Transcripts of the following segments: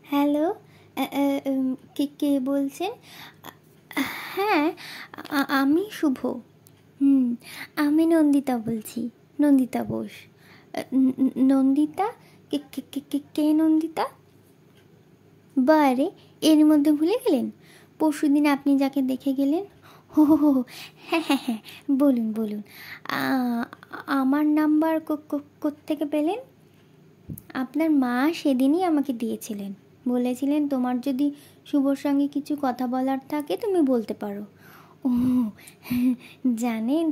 Hello, কে বলছেন? হ্যাঁ, আমি শুভ। আমি নন্দিতা বলছি, নন্দিতা বোস। নন্দিতা? কে নন্দিতা? বারে, এর মধ্যে ভুলে গেলেন? পরশুদিন আপনি যাকে দেখে গেলেন। হো, হ্যাঁ হ্যাঁ হ্যাঁ, বলুন বলুন। আমার নাম্বার কোত্থেকে পেলেন? আপনার মা সেদিনই আমাকে দিয়েছিলেন, বলেছিলেন তোমার যদি শুভর সঙ্গে কিছু কথা বলার থাকে তুমি বলতে পারো। ও জানেন,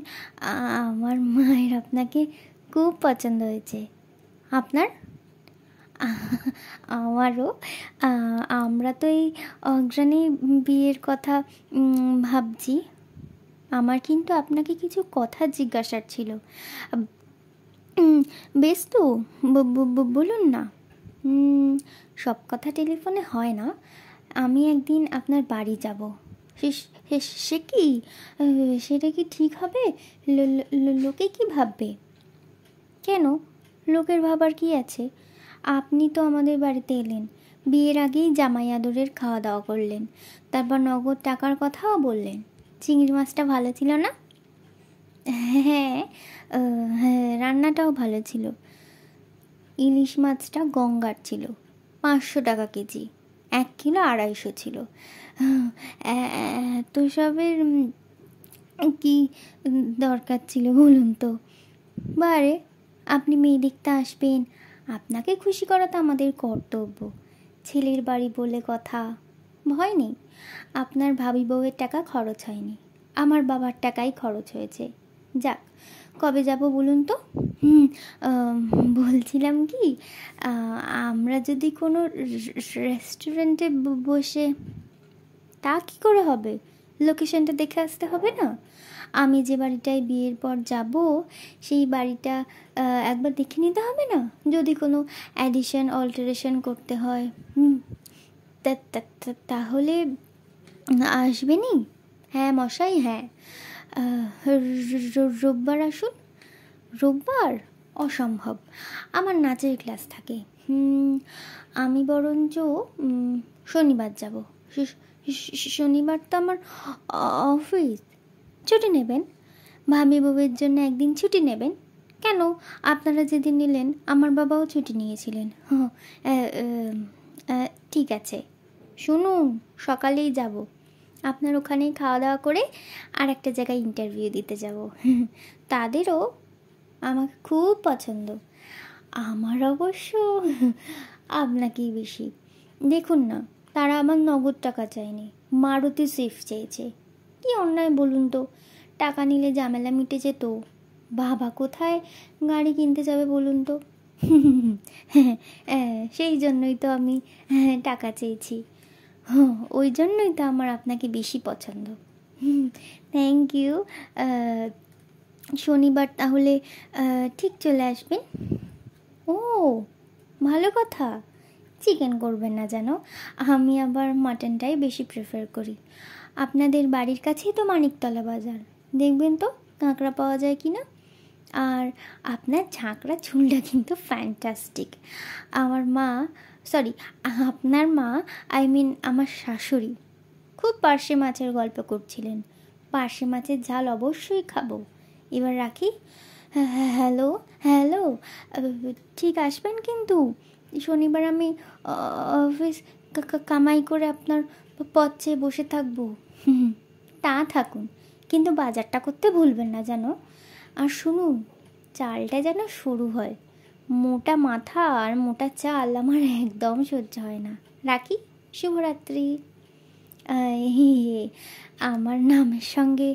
আমার মায়ের আপনাকে খুব পছন্দ হয়েছে। আপনার? আমারও। আমরা তো এই অগ্রণী বিয়ের কথা ভাবছি। আমার কিন্তু আপনাকে কিছু কথা জিজ্ঞাসার ছিল। বেশ তো, বলুন না। সব কথা টেলিফোনে হয় না। আমি একদিন আপনার বাড়ি যাব। সে কি, সেটা কি ঠিক হবে? লোকে কি ভাববে? কেন, লোকের ভাবার কি আছে? আপনি তো আমাদের বাড়িতে এলেন, বিয়ের আগেই জামাই আদরের খাওয়া দাওয়া করলেন, তারপর নগদ টাকার কথাও বললেন। চিংড়ি মাছটা ভালো ছিল না? হ্যাঁ, হ্যাঁ, রান্নাটাও ভালো ছিল। ইলিশ মাছটা গঙ্গার ছিল, 500 টাকা কেজি, 1 কিলো 250 ছিল। এত সবের কি দরকার ছিল বলুন তো? বারে, আপনি মেয়ে দেখতে আসবেন, আপনাকে খুশি করা তো আমাদের কর্তব্য। ছেলের বাড়ি বলে কথা, ভয় নেই। আপনার ভাবি বউয়ের টাকা খরচ হয়নি, আমার বাবার টাকাই খরচ হয়েছে। যাক, কবে যাব বলুন তো? বলছিলাম কি, আমরা যদি কোনো রেস্টুরেন্টে বসে। তা কী করে হবে? লোকেশনটা দেখে আসতে হবে না? আমি যে বাড়িটায় বিয়ের পর যাব সেই বাড়িটা একবার দেখে নিতে হবে না, যদি কোনো অ্যাডিশন অল্টারেশন করতে হয়? তাহলে আসবেনি? হ্যাঁ মশাই, হ্যাঁ। রোববার আসুন। রোববার অসম্ভব, আমার নাচের ক্লাস থাকে। আমি বরঞ্চ শনিবার যাব। শনিবার তো আমার অফিস। ছুটি নেবেন, ভাবি বউয়ের জন্য একদিন ছুটি নেবেন। কেন, আপনারা যেদিন নিলেন আমার বাবাও ছুটি নিয়েছিলেন। ঠিক আছে, শুনুন, সকালেই যাব। আপনার ওখানেই খাওয়া দাওয়া করে আর একটা জায়গায় ইন্টারভিউ দিতে যাব। তাদেরও আমাকে খুব পছন্দ। আমার অবশ্য আপনাকেই বেশি। দেখুন না, তারা আমার নগদ টাকা চায়নি, মারুতি সুইফট চেয়েছে। কি অন্যায় বলুন তো? টাকা নিলে ঝামেলা মিটে যেত। বাবা কোথায় গাড়ি কিনতে যাবে বলুন তো? সেই জন্যই তো আমি টাকা চেয়েছি। ওই জন্যই তো আমার আপনাকে বেশি পছন্দ। Thank you. শনিবার তাহলে ঠিক চলে আসবেন। ও, ভালো কথা। চিকেন করবেন না যেন, আমি আবার মাটনটাই বেশি প্রেফার করি। আপনাদের বাড়ির কাছেই তো মানিকতলা বাজার, দেখবেন তো কাঁকড়া পাওয়া যায় কি না। আর আপনার ঝাঁকড়া ঝুলটা কিন্তু ফ্যান্টাস্টিক। আমার মা, সরি, আপনার মা, আই মিন আমার শাশুড়ি খুব পার্শে মাছের গল্প করছিলেন। পার্শে মাছের ঝাল অবশ্যই খাবো। এবার রাখি। হ্যালো হ্যালো, ঠিক আসবেন কিন্তু? শনিবার আমি অফিস কামাই করে আপনার পথ চেয়ে বসে থাকবো। তা থাকুন, কিন্তু বাজারটা করতে ভুলবেন না যেন। আর শুনুন, চালটা যেন সরু হয়। মোটা মাথা আর মোটা চাল আমার একদম সহ্য হয় না। রাখি, শুভরাত্রি। আমার নামের সঙ্গে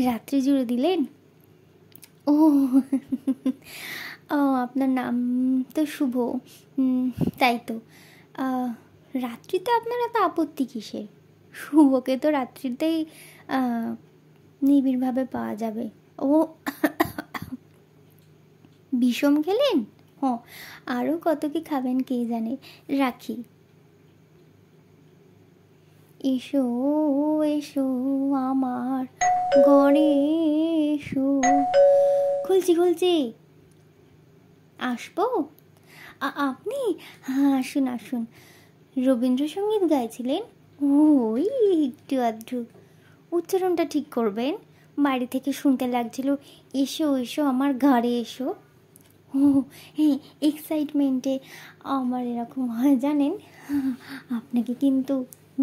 রাত্রি জুড়ে দিলেন। ও ও, আপনার নাম তো শুভ, তাই তো। রাত্রিতে আপনার এত আপত্তি কিসের? শুভকে তো রাত্রিতেই নিবিড়ভাবে পাওয়া যাবে। ও, বিষম খেলেন? আরও কত কি খাবেন কে জানে। রাখি। এসো এসো আমার ঘরে এসো। খুলছি। আসবো? আপনি? হ্যাঁ, আসুন। রবীন্দ্রসঙ্গীত গাইছিলেন? ওই একটু আধটু। উচ্চারণটা ঠিক করবেন। বাড়ি থেকে শুনতে লাগছিল, এসো এসো আমার ঘরে এসো। ও হ্যাঁ, এক্সাইটমেন্টে আমার এরকম হয় জানেন। আপনাকে কিন্তু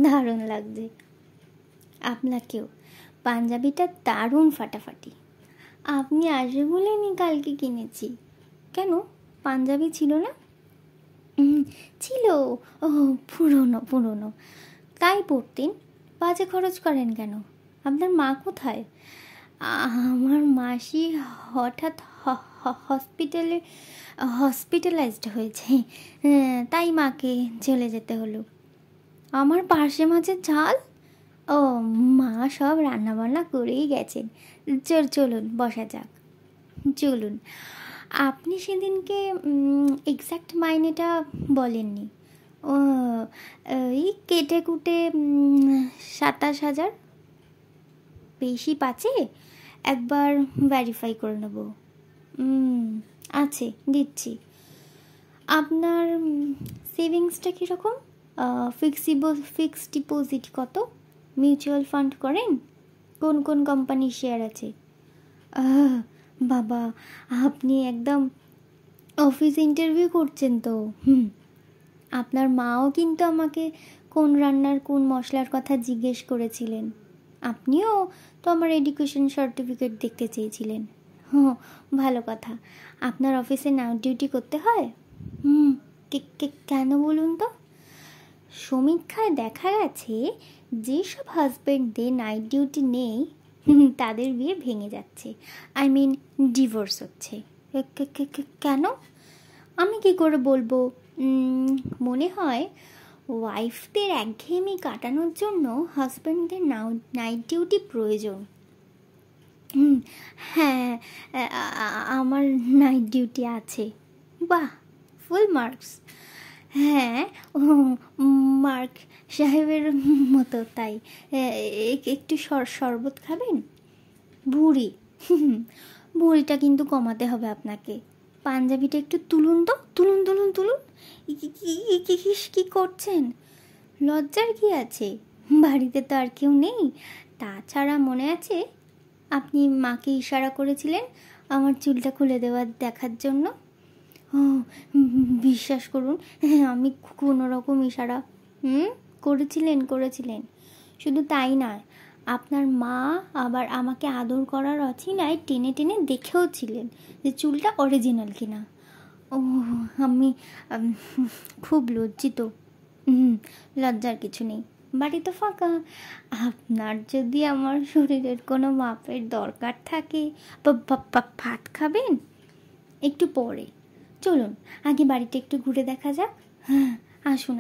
দারুণ লাগছে। আপনাকেও। পাঞ্জাবিটা দারুণ ফাটাফাটি। আপনি আসবে বলেনি কালকে কিনেছি। কেন, পাঞ্জাবি ছিল না? ছিল। ও, পুরনো। তাই পড়তেন? বাজে খরচ করেন কেন? আপনার মা কোথায়? আমার মাসি হঠাৎ হসপিটালাইজড হয়েছে, তাই মাকে চলে যেতে হলো। আমার পার্শে মাছের ঝাল? ও, মা সব রান্নাবান্না করেই গেছেন। চলুন বসা যাক। চলুন। আপনি সেদিনকে এক্স্যাক্ট মাইনেটা বলেননি। ও, এই কেটে কুটে 27,000। বেশি পাচ্ছে? একবার ভেরিফাই করে নেব। আছে, দিচ্ছি। আপনার সেভিংসটা কীরকম? ফিক্সড ডিপোজিট কত? মিউচুয়াল ফান্ড করেন? কোন কোন কোম্পানির শেয়ার আছে? বাবা, আপনি একদম অফিস ইন্টারভিউ করছেন তো। আপনার মাও কিন্তু আমাকে কোন রান্নার কোন মশলার কথা জিজ্ঞেস করেছিলেন। আপনিও তো আমার এডুকেশন সার্টিফিকেট দেখতে চেয়েছিলেন। ভালো কথা। আপনার অফিসে নাইট ডিউটি করতে হয়? কেন বলুন তো? সমীক্ষায় দেখা গেছে যেসব হাজব্যান্ডদের নাইট ডিউটি নেই তাদের বিয়ে ভেঙে যাচ্ছে, ডিভোর্স হচ্ছে। কেন? আমি কি করে বলবো? মনে হয় ওয়াইফদের একঘেয়েমি কাটানোর জন্য হাজব্যান্ডদের নাইট ডিউটি প্রয়োজন। হ্যাঁ, আমার নাইট ডিউটি আছে। বাহ, ফুল মার্কস। হ্যাঁ, মার্ক সাহেবের মতো। তাই একটু শরবত খাবেন? ভুঁড়িটা কিন্তু কমাতে হবে আপনাকে। পাঞ্জাবিটা একটু তুলুন তো, তুলুন। কি করছেন? লজ্জার কি আছে? বাড়িতে তো আর কেউ নেই। তাছাড়া মনে আছে আপনি মাকে ইশারা করেছিলেন আমার চুলটা খুলে দেখার জন্য? বিশ্বাস করুন, আমি কোনো রকম ইশারা করেছিলেন। শুধু তাই নয়, আপনার মা আবার আমাকে আদর করার অছিলায় টেনে দেখেও ছিলেন যে চুলটা অরিজিনাল কিনা। আমি খুব লজ্জিত। লজ্জার কিছু নেই, বাড়ি তো ফাঁকা। আপনার যদি আমার শরীরের কোনো মাপের দরকার থাকে, ভাত খাবেন একটু পরে। চলুন আগে বাড়িটা একটু ঘুরে দেখা যাক। আসুন।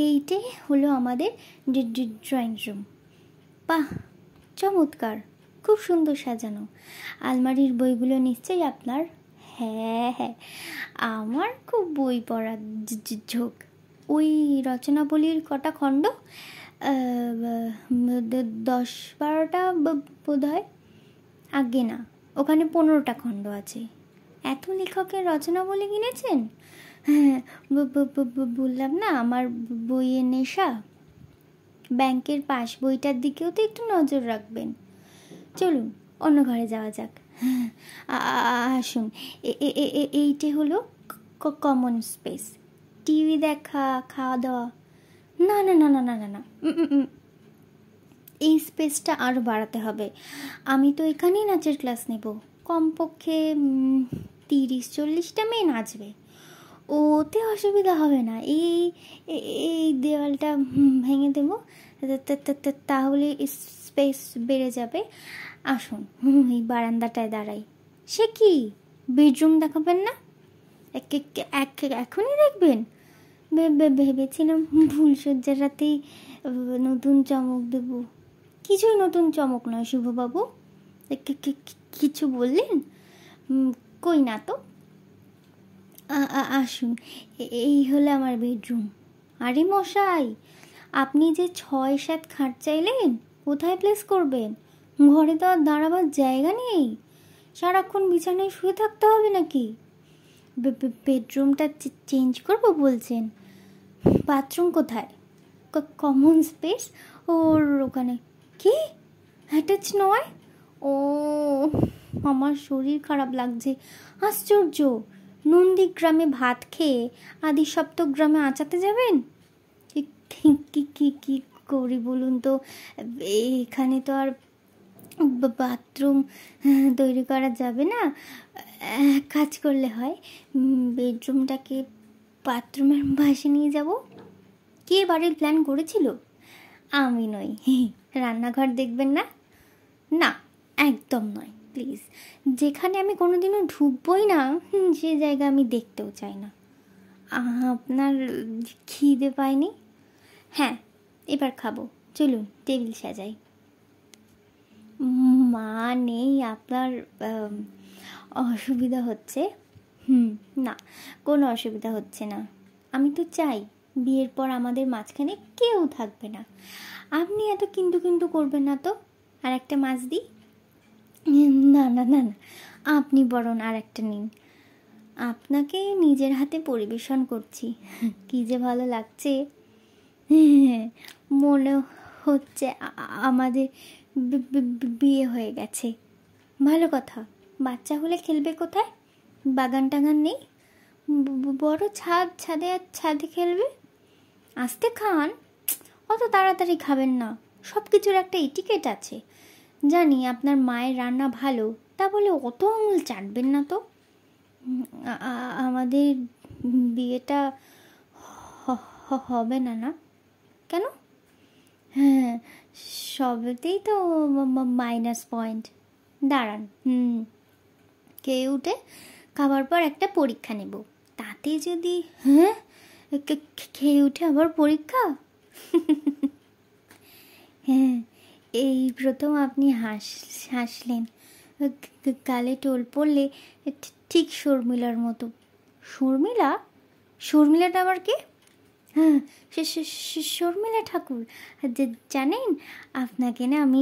এইটাই হলো আমাদের ড্রয়িং রুম। বাহ, চমৎকার, খুব সুন্দর সাজানো। আলমারির বইগুলো নিশ্চয়ই আপনার? হ্যাঁ, আমার খুব বই পড়ার ঝোঁক। ওই রচনাবলীর কটা খণ্ড? 10-12টা বোধ হয়। আগে না, ওখানে 15টা খণ্ড আছে। এত লেখকের রচনাবলী কিনেছেন? হ্যাঁ, বললাম না আমার বইয়ের নেশা। ব্যাংকের পাস বইটার দিকেও তো একটু নজর রাখবেন। চলুন অন্য ঘরে যাওয়া যাক। আসুন। এইটা হলো কমন স্পেস। টিভি দেখা, খাওয়া দাওয়া। না। এই স্পেসটা আরও বাড়াতে হবে। আমি তো এখানেই নাচের ক্লাস নেব। কমপক্ষে 30-40টা মেয়ে নাচবে। ওতে অসুবিধা হবে না। এই দেওয়ালটা ভেঙে দেবো, তাহলে স্পেস বেড়ে যাবে। আসুন, এই বারান্দাটায় দাঁড়াই। সে কি, বেডরুম দেখাবেন না? এখনই দেখবেন? ভেবেছিলাম ফুলসজ্জার রাতেই নতুন চমক দেব। কিছুই নতুন চমক নয় শুভবাবু। কিছু বললেন? কই না তো। আসুন, এই হলো আমার বেডরুম। আরে মশাই, আপনি যে 6-7 খাট চাইলেন, কোথায় প্লেস করবেন? ঘরে তো আর দাঁড়াবার জায়গা নেই। সারাক্ষণ বিছানায় শুয়ে থাকতে হবে নাকি? বেডরুমটা চেঞ্জ করবো বলছেন? বাথরুম কোথায়? কমন স্পেস ওর ওখানে। কি অ্যাটাচ নয়? ও, আমার শরীর খারাপ লাগছে। আশ্চর্য, নন্দীগ্রামে ভাত খেয়ে আদি সপ্তগ্রামে আঁচাতে যাবেন? কি কি কি করি বলুন তো? এখানে তো আর বাথরুম তৈরি করা যাবে না। এক কাজ করলে হয়, বেডরুমটাকে বাথরুমের পাশে নিয়ে যাব। কে বাড়ির প্ল্যান করেছিল? আমি নই। রান্নাঘর দেখবেন না? না, একদম নয়, প্লিজ। যেখানে আমি কোনোদিনও ঢুকবই না সে জায়গা আমি দেখতেও চাই না। আপনার খিদে পায়নি? হ্যাঁ, এবার খাবো, চলুন টেবিল সাজাই। মা নেই, আপনার অসুবিধা হচ্ছে? না, কোনো অসুবিধা হচ্ছে না। আমি তো চাই বিয়ের পর আমাদের মাঝখানে কেউ থাকবে না। আপনি এত কিন্তু কিন্তু করবেন না তো। আর একটা মাছ দিই? না না না না, আপনি বরং আর একটা নিন। আপনাকে নিজের হাতে পরিবেশন করছি, কি যে ভালো লাগছে। মনে হচ্ছে আমাদের বিয়ে হয়ে গেছে। ভালো কথা। বাচ্চা হলে খেলবে কোথায়? বাগান টাগান নেই? বড় ছাদে খেলবে। আস্তে খান, অত তাড়াতাড়ি খাবেন না। সব কিছুর একটা এটিকেট আছে। জানি আপনার মায়ের রান্না ভালো, তা বলে অত আঙুল চাটবেন না তো। আমাদের বিয়েটা হবে না? না কেন? হ্যাঁ, সবেতেই তো মাইনাস পয়েন্ট। দাঁড়ান, খেয়ে উঠে খাবার পর একটা পরীক্ষা নেব। তাতে যদি খেয়ে উঠে আবার পরীক্ষা? হ্যাঁ, এই প্রথম আপনি হাসলেন। গালে টোল পড়লে ঠিক শর্মিলার মতো। শর্মিলা? শর্মিলাটা আবার কে? হ্যাঁ, শর্মিলা ঠাকুর। জানেন, আপনাকে না আমি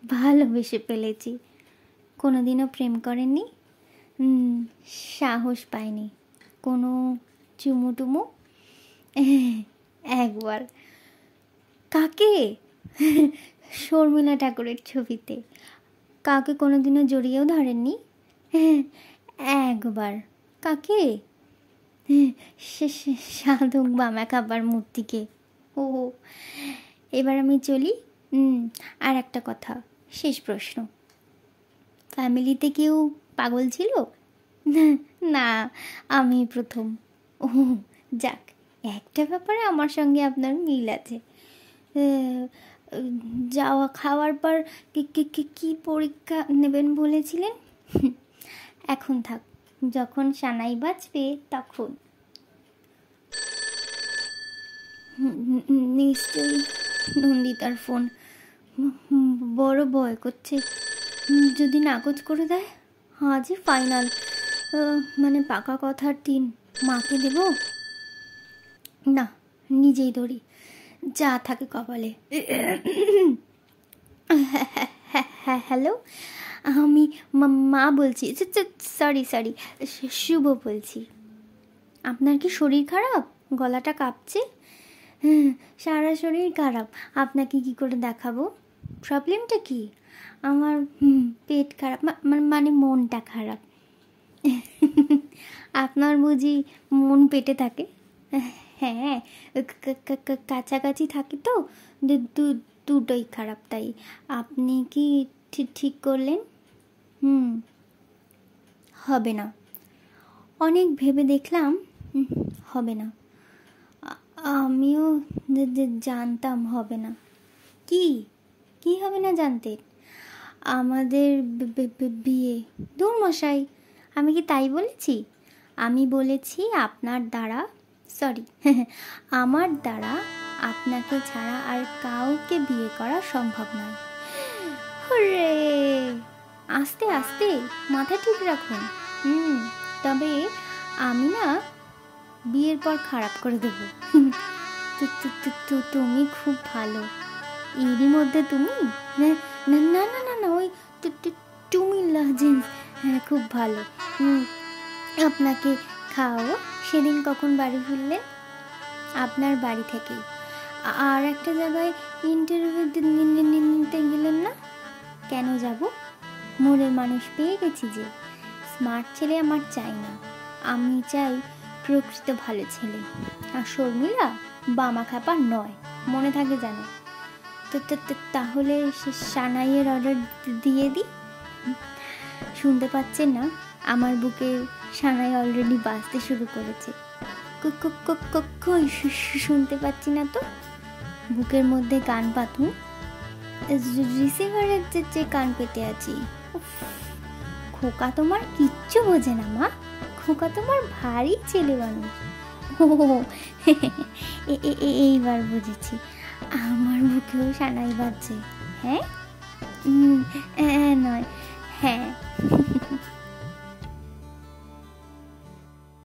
ভালোবেসে ফেলেছি। কোনোদিনও প্রেম করেননি? সাহস পায়নি? কোনো চুমু টুমু? একবার। কাকে? শর্মিলা ঠাকুরের ছবিতে। কাউকে কোনোদিনও জড়িয়েও ধরেননি? একবার। কাকে? সাধক বামা খাবার মূর্তিকে। ও, এবার আমি চলি। আর একটা কথা, শেষ প্রশ্ন। ফ্যামিলিতে কেউ পাগল ছিল? না, আমি প্রথম। ও যাক, একটা ব্যাপারে আমার সঙ্গে আপনার মিল আছে। যাওয়া খাওয়ার পর কি পরীক্ষা নেবেন বলেছিলেন? এখন থাক, যখন সানাই বাজবে তখন। নিশ্চয়ই নন্দিতার ফোন। বড় ভয় করছে, যদি নাকচ করে দেয়। আজই ফাইনাল, মানে পাকা কথার দিন। মাকে দেব না, নিজেই ধরি, যা থাকে কপালে। হ্যালো, আমি মা বলছি। সরি, শুভ বলছি। আপনার কি শরীর খারাপ? গলাটা কাঁপছে। সারা শরীর খারাপ, আপনাকে কি করে দেখাবো? প্রবলেমটা কি? আমার পেট খারাপ, মানে মনটা খারাপ। আপনার বুঝি মন পেটে থাকে? হ্যাঁ, কাছাকাছি থাকে তো, দুটোই খারাপ। তাই আপনি কি ঠিক করলেন? হবে না। অনেক ভেবে দেখলাম, হবে না। আমিও জানতাম হবে না। কি হবে না জানতেন? আমাদের বিয়ে। দূর মশাই, আমি কি তাই বলেছি? আমি বলেছি আপনার দ্বারা, সরি, আমার দ্বারা আপনাকে ছাড়া আর কাউকে বিয়ে করা সম্ভব নয়। রে, আস্তে আস্তে, মাথা ঠিক রাখুন। তবে আমি না বিয়ের পর খারাপ করে দেব। তুমি খুব ভালো। এরই মধ্যে তুমি? না না না না, ওই তুমি লাজেন্স। হ্যাঁ, খুব ভালো। আপনাকে খাওয়াবো। সেদিন কখন বাড়ি ফিরলেন? আপনার বাড়ি থেকেই। আর একটা জায়গায় ইন্টারভিউ নিতে গেলেন না? কেন যাব? মনের মানুষ পেয়ে গেছি যে। স্মার্ট ছেলে আমার চাই না, আমি চাই প্রকৃত ভালো ছেলে। আর শর্মিলা বামা খাপা নয়, মনে থাকে জানো। তাহলে সানাইয়ের অর্ডার দিয়ে দিই। শুনতে পাচ্ছেন না? আমার বুকে সানাই অলরেডি বাজতে শুরু করেছে। কই শুনতে পাচ্ছি না তো। বুকের মধ্যে কান পাতুন, রিসিভারের যে কান পেতে আছি। খোকা তোমার কিচ্ছু বোঝে না মা, খোকা তোমার ভারী ছেলে মানুষ। ও এইবার বুঝেছি, আমার বুকেও সানাই বাজছে। হ্যাঁ নয়, হ্যাঁ।